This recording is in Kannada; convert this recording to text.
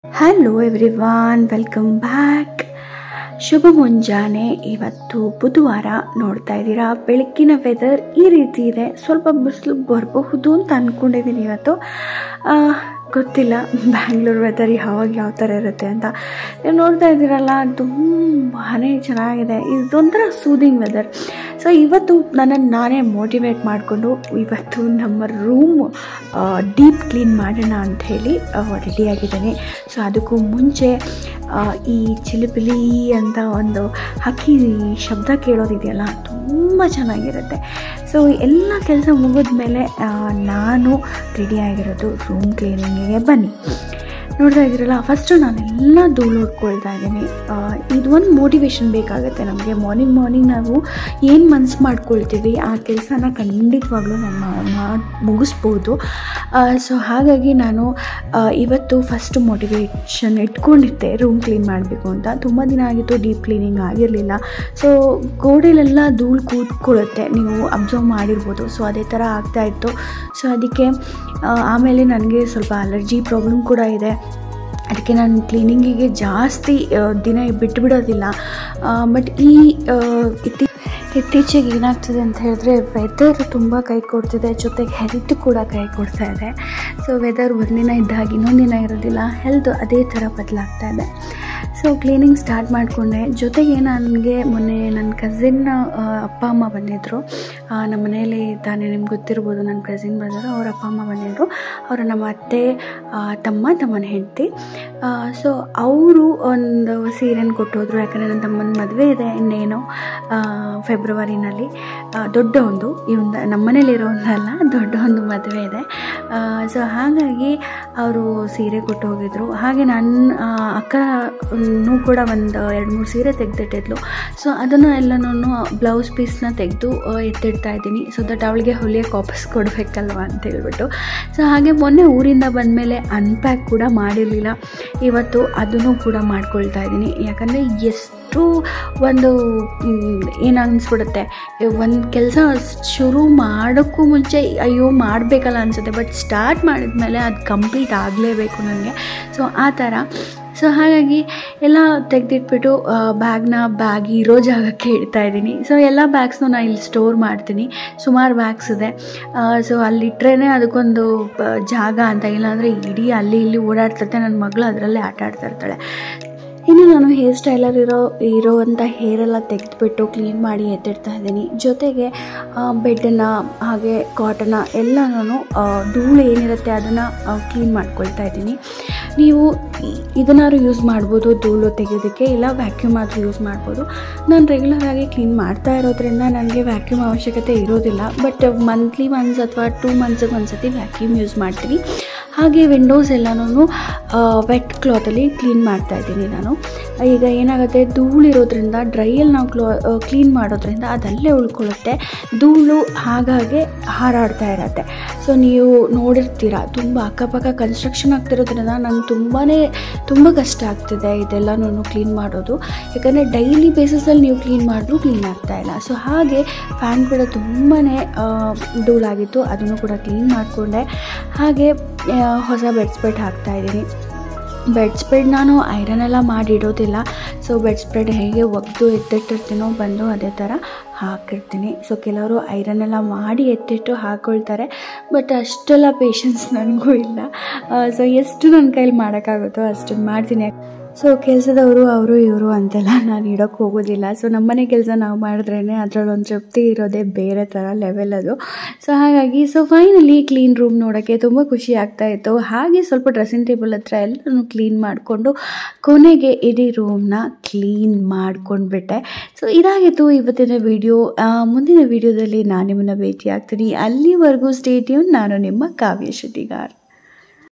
Hello everyone, welcome back. ಶುಭ ಮುಂಜಾನೆ. ಇವತ್ತು ಬುಧವಾರ. ನೋಡ್ತಾ ಇದ್ದೀರಾ ಬೆಳಕಿನ ವೆದರ್ ಈ ರೀತಿ ಇದೆ. ಸ್ವಲ್ಪ ಬಿಸಿಲು ಬರಬಹುದು ಅಂತ ಅಂದ್ಕೊಂಡಿದ್ದೀನಿ ಇವತ್ತು. ಗೊತ್ತಿಲ್ಲ ಬ್ಯಾಂಗ್ಳೂರು ವೆದರ್ ಯಾವಾಗ ಯಾವ ಥರ ಇರುತ್ತೆ ಅಂತ. ನೀವು ನೋಡ್ತಾ ಇದ್ದೀರಲ್ಲ, ತುಂಬಾ ಚೆನ್ನಾಗಿದೆ. ಇದೊಂಥರ ಸೂದಿಂಗ್ ವೆದರ್. ಸೊ ಇವತ್ತು ನನ್ನನ್ನು ನಾನೇ ಮೋಟಿವೇಟ್ ಮಾಡಿಕೊಂಡು ಇವತ್ತು ನಮ್ಮ ರೂಮ್ ಡೀಪ್ ಕ್ಲೀನ್ ಮಾಡೋಣ ಅಂಥೇಳಿ ರೆಡಿಯಾಗಿದ್ದೀನಿ. ಸೊ ಅದಕ್ಕೂ ಮುಂಚೆ ಈ ಚಿಲಿಪಿಲಿ ಅಂತ ಒಂದು ಹಕ್ಕಿ ಶಬ್ದ ಕೇಳೋದಿದೆಯಲ್ಲ, ತುಂಬ ಚೆನ್ನಾಗಿರುತ್ತೆ. ಸೊ ಎಲ್ಲ ಕೆಲಸ ಮುಗಿದ ಮೇಲೆ ನಾನು ರೆಡಿಯಾಗಿರೋದು ರೂಮ್ ಕ್ಲೀನಿಂಗಿಗೆ. ಬನ್ನಿ, ನೋಡ್ತಾ ಇದ್ದೀರಲ್ಲ, ಫಸ್ಟು ನಾನೆಲ್ಲ ಧೂಳು ಹೊಡ್ಕೊಳ್ತಾ ಇದ್ದೀನಿ. ಇದು ಒಂದು ಮೋಟಿವೇಶನ್ ಬೇಕಾಗುತ್ತೆ ನಮಗೆ. ಮಾರ್ನಿಂಗ್ ನಾವು ಏನು ಮನಸ್ಸು ಮಾಡ್ಕೊಳ್ತೀವಿ ಆ ಕೆಲಸನ ಖಂಡಿತವಾಗ್ಲೂ ನಾನು ಮುಗಿಸ್ಬೋದು. ಸೊ ಹಾಗಾಗಿ ನಾನು ಇವತ್ತು ಫಸ್ಟು ಮೋಟಿವೇಶನ್ ಇಟ್ಕೊಂಡಿದ್ದೆ ರೂಮ್ ಕ್ಲೀನ್ ಮಾಡಬೇಕು ಅಂತ. ತುಂಬ ದಿನ ಆಗಿತ್ತು ಡೀಪ್ ಕ್ಲೀನಿಂಗ್ ಆಗಿರಲಿಲ್ಲ. ಸೊ ಗೋಡೆಲೆಲ್ಲ ಧೂಳು ಕೂತ್ಕೊಳ್ಳುತ್ತೆ, ನೀವು ಅಬ್ಸರ್ವ್ ಮಾಡಿರ್ಬೋದು. ಸೊ ಅದೇ ಥರ ಆಗ್ತಾಯಿತ್ತು. ಸೊ ಅದಕ್ಕೆ ಆಮೇಲೆ ನನಗೆ ಸ್ವಲ್ಪ ಅಲರ್ಜಿ ಪ್ರಾಬ್ಲಮ್ ಕೂಡ ಇದೆ. ಅದಕ್ಕೆ ನಾನು ಕ್ಲೀನಿಂಗಿಗೆ ಜಾಸ್ತಿ ದಿನ ಬಿಟ್ಟುಬಿಡೋದಿಲ್ಲ. ಬಟ್ ಇತ್ತೀಚೆಗೆ ಏನಾಗ್ತಿದೆ ಅಂತ ಹೇಳಿದ್ರೆ, ವೆದರ್ ತುಂಬ ಕೈ ಕೊಡ್ತಿದೆ, ಜೊತೆಗೆ ಹೆಲ್ತ್ ಕೂಡ ಕೈ ಕೊಡ್ತಾ ಇದೆ. ಸೊ ವೆದರ್ ಒಂದಿನ ಇದ್ದಾಗ ಇನ್ನೊಂದು ದಿನ ಇರೋದಿಲ್ಲ, ಹೆಲ್ತ್ ಅದೇ ಥರ ಬದಲಾಗ್ತಾ ಇದೆ. ಸೊ ಕ್ಲೀನಿಂಗ್ ಸ್ಟಾರ್ಟ್ ಮಾಡಿಕೊಂಡೆ. ಜೊತೆಗೆ ನನಗೆ ಮೊನ್ನೆ ನನ್ನ ಕಸಿನ್ ಅಪ್ಪ ಅಮ್ಮ ಬಂದಿದ್ದರು. ನಮ್ಮ ಮನೆಯಲ್ಲಿ ತಾನೇ ನಿಮ್ಗೆ ಗೊತ್ತಿರ್ಬೋದು, ನನ್ನ ಕಸಿನ್ ಬ್ರದರ್ ಅವ್ರ ಅಪ್ಪ ಅಮ್ಮ ಬಂದಿದ್ದರು. ಅವರು ನಮ್ಮ ಅತ್ತೆ ತಮ್ಮನ ಹೆಂಡತಿ. ಸೊ ಅವರು ಒಂದು ಸೀರೆನ ಕೊಟ್ಟೋದ್ರು. ಯಾಕಂದರೆ ನನ್ನ ತಮ್ಮನ ಮದುವೆ ಇದೆ ಇನ್ನೇನು ಫೆಬ್ರವರಿನಲ್ಲಿ. ದೊಡ್ಡ ಒಂದು ನಮ್ಮ ಮನೇಲಿರೋನಲ್ಲ, ದೊಡ್ಡ ಒಂದು ಮದುವೆ ಇದೆ. ಸೊ ಹಾಗಾಗಿ ಅವರು ಸೀರೆ ಕೊಟ್ಟು ಹೋಗಿದ್ರು. ಹಾಗೆ ನನ್ನ ಅಕ್ಕನೂ ಕೂಡ ಒಂದು 2-3 ಸೀರೆ ತೆಗೆದಿಟ್ಟಿದ್ಲು. ಸೊ ಅದನ್ನು ಎಲ್ಲನೂ ಬ್ಲೌಸ್ ಪೀಸ್ನ ತೆಗೆದು ಎತ್ತಿಡ್ತಾ ಇದ್ದೀನಿ. ಸೊ ದಟ್ ಅವಳಿಗೆ ಹೊಲಿಯೋಕ್ಕೆ ವಾಪಸ್ ಕೊಡಬೇಕಲ್ವ ಅಂತ ಹೇಳ್ಬಿಟ್ಟು. ಸೊ ಹಾಗೆ ಮೊನ್ನೆ ಊರಿಂದ ಬಂದಮೇಲೆ ಅನ್ಪ್ಯಾಕ್ ಕೂಡ ಮಾಡಿರಲಿಲ್ಲ. ಇವತ್ತು ಅದನ್ನು ಕೂಡ ಮಾಡ್ಕೊಳ್ತಾ ಇದ್ದೀನಿ. ಯಾಕಂದರೆ ಎಷ್ಟು ಒಂದು ಏನು ಅನಿಸ್ಬಿಡುತ್ತೆ, ಒಂದು ಕೆಲಸ ಶುರು ಮಾಡೋಕ್ಕೂ ಮುಂಚೆ ಅಯ್ಯೋ ಮಾಡಬೇಕಲ್ಲ ಅನಿಸುತ್ತೆ. ಬಟ್ ಸ್ಟಾರ್ಟ್ ಮಾಡಿದ್ಮೇಲೆ ಅದು ಕಂಪ್ಲೀಟ್ ಆಗಲೇಬೇಕು ನನಗೆ. ಸೊ ಆ ಥರ. ಸೊ ಹಾಗಾಗಿ ಎಲ್ಲ ತೆಗೆದಿಟ್ಬಿಟ್ಟು ಬ್ಯಾಗ್ ಇರೋ ಜಾಗಕ್ಕೆ ಇಡ್ತಾ ಇದ್ದೀನಿ. ಸೊ ಎಲ್ಲ ಬ್ಯಾಗ್ಸ್ನೂ ನಾನು ಇಲ್ಲಿ ಸ್ಟೋರ್ ಮಾಡ್ತೀನಿ. ಸುಮಾರು ಬ್ಯಾಗ್ಸ್ ಇದೆ. ಸೊ ಅಲ್ಲಿಟ್ರೇ ಅದಕ್ಕೊಂದು ಜಾಗ ಅಂತ. ಇಲ್ಲಾಂದರೆ ಇಡೀ ಅಲ್ಲಿ ಇಲ್ಲಿ ಓಡಾಡ್ತಿರ್ತೆ. ನನ್ನ ಮಗಳು ಅದರಲ್ಲೇ ಆಟ ಆಡ್ತಾ ಇರ್ತಾಳೆ. ಇನ್ನು ನಾನು ಹೇರ್ ಸ್ಟೈಲರ್ ಇರೋವಂಥ ಹೇರೆಲ್ಲ ತೆಗೆದುಬಿಟ್ಟು ಕ್ಲೀನ್ ಮಾಡಿ ಎತ್ತಿಡ್ತಾ ಇದ್ದೀನಿ. ಜೊತೆಗೆ ಬೆಡ್ಡನ್ನು ಹಾಗೆ ಕಾಟನ್ನ ಎಲ್ಲನೂ ಧೂಳು ಏನಿರುತ್ತೆ ಅದನ್ನು ಕ್ಲೀನ್ ಮಾಡ್ಕೊಳ್ತಾ ಇದ್ದೀನಿ. ನೀವು ಇದನ್ನಾದ್ರು ಯೂಸ್ ಮಾಡ್ಬೋದು ಧೂಳು ತೆಗೆಯೋದಕ್ಕೆ, ಇಲ್ಲ ವ್ಯಾಕ್ಯೂಮ್ ಆದರೂ ಯೂಸ್ ಮಾಡ್ಬೋದು. ನಾನು ರೆಗ್ಯುಲರಾಗಿ ಕ್ಲೀನ್ ಮಾಡ್ತಾ ಇರೋದ್ರಿಂದ ನನಗೆ ವ್ಯಾಕ್ಯೂಮ್ ಅವಶ್ಯಕತೆ ಇರೋದಿಲ್ಲ. ಬಟ್ ಮಂತ್ಲಿ ಒನ್ಸ್ ಅಥವಾ 2 ಮಂತ್ಸಿಗೆ ಒಂದ್ಸತಿ ವ್ಯಾಕ್ಯೂಮ್ ಯೂಸ್ ಮಾಡ್ತೀನಿ. ಹಾಗೆ ವಿಂಡೋಸ್ ಎಲ್ಲನೂ ವೆಟ್ ಕ್ಲಾತಲ್ಲಿ ಕ್ಲೀನ್ ಮಾಡ್ತಾಯಿದ್ದೀನಿ ನಾನು. ಈಗ ಏನಾಗುತ್ತೆ, ಧೂಳಿರೋದ್ರಿಂದ ಡ್ರೈಯಲ್ಲಿ ನಾವು ಕ್ಲೀನ್ ಮಾಡೋದ್ರಿಂದ ಅದಲ್ಲೇ ಉಳ್ಕೊಳ್ಳುತ್ತೆ ಧೂಳು, ಹಾಗಾಗಿ ಹಾರಾಡ್ತಾ ಇರತ್ತೆ. ಸೊ ನೀವು ನೋಡಿರ್ತೀರ, ತುಂಬ ಅಕ್ಕಪಕ್ಕ ಕನ್ಸ್ಟ್ರಕ್ಷನ್ ಆಗ್ತಿರೋದ್ರಿಂದ ನಂಗೆ ತುಂಬ ಕಷ್ಟ ಆಗ್ತಿದೆ ಇದೆಲ್ಲನೂ ಕ್ಲೀನ್ ಮಾಡೋದು. ಯಾಕಂದರೆ ಡೈಲಿ ಬೇಸಿಸಲ್ಲಿ ನೀವು ಕ್ಲೀನ್ ಮಾಡಿದ್ರೂ ಕ್ಲೀನ್ ಆಗ್ತಾಯಿಲ್ಲ. ಸೊ ಹಾಗೆ ಫ್ಯಾನ್ ಕೂಡ ತುಂಬಾ ಧೂಳಾಗಿತ್ತು, ಅದನ್ನು ಕೂಡ ಕ್ಲೀನ್ ಮಾಡಿಕೊಂಡೆ. ಹಾಗೆ ಹೊಸ ಬೆಡ್ ಸ್ಪ್ರೆಡ್ ಹಾಕ್ತಾಯಿದ್ದೀನಿ. ಬೆಡ್ ಸ್ಪ್ರೆಡ್ ನಾನು ಐರನ್ ಎಲ್ಲ ಮಾಡಿ ಇಡೋದಿಲ್ಲ. ಸೊ ಬೆಡ್ ಸ್ಪ್ರೆಡ್ ಹೇಗೆ ಒಗೆದು ಎತ್ತಿಟ್ಟಿರ್ತೀನೋ ಬಂದು ಅದೇ ಥರ ಹಾಕಿರ್ತೀನಿ. ಸೊ ಕೆಲವರು ಐರನ್ ಎಲ್ಲ ಮಾಡಿ ಎತ್ತಿಟ್ಟು ಹಾಕ್ಕೊಳ್ತಾರೆ. ಬಟ್ ಅಷ್ಟೆಲ್ಲ ಪೇಷನ್ಸ್ ನನಗೂ ಇಲ್ಲ. ಸೊ ಎಷ್ಟು ನನ್ನ ಕೈಲಿ ಮಾಡೋಕ್ಕಾಗುತ್ತೋ ಅಷ್ಟನ್ನು ಮಾಡ್ತೀನಿ. ಸೊ ಕೆಲಸದವರು ಅವರು ಇವರು ಅಂತೆಲ್ಲ ನಾನು ಇಡೋಕ್ಕೆ ಹೋಗೋದಿಲ್ಲ. ಸೊ ನಮ್ಮನೆ ಕೆಲಸ ನಾವು ಮಾಡಿದ್ರೇ ಅದರಲ್ಲೊಂದು ತೃಪ್ತಿ ಇರೋದೇ ಬೇರೆ ಥರ ಲೆವೆಲ್ ಅದು. ಸೊ ಹಾಗಾಗಿ ಫೈನಲಿ ಕ್ಲೀನ್ ರೂಮ್ ನೋಡೋಕ್ಕೆ ತುಂಬ ಖುಷಿ ಆಗ್ತಾಯಿತ್ತು. ಹಾಗೆ ಸ್ವಲ್ಪ ಡ್ರೆಸ್ಸಿಂಗ್ ಟೇಬಲ್ ಹತ್ರ ಎಲ್ಲನೂ ಕ್ಲೀನ್ ಮಾಡಿಕೊಂಡು ಕೊನೆಗೆ ಇಡೀ ರೂಮ್ನ ಕ್ಲೀನ್ ಮಾಡ್ಕೊಂಡ್ಬಿಟ್ಟೆ. ಸೊ ಇದಾಗಿತ್ತು ಇವತ್ತಿನ ವಿಡಿಯೋ. ಮುಂದಿನ ವಿಡಿಯೋದಲ್ಲಿ ನಾನು ನಿಮ್ಮನ್ನು ಭೇಟಿ ಆಗ್ತೀನಿ. ಅಲ್ಲಿವರೆಗೂ ಸ್ಟೇ ಟ್ಯೂನ್. ನಾನು ನಿಮ್ಮ ಕಾವ್ಯ ಶೆಟ್ಟಿಗಾರ್.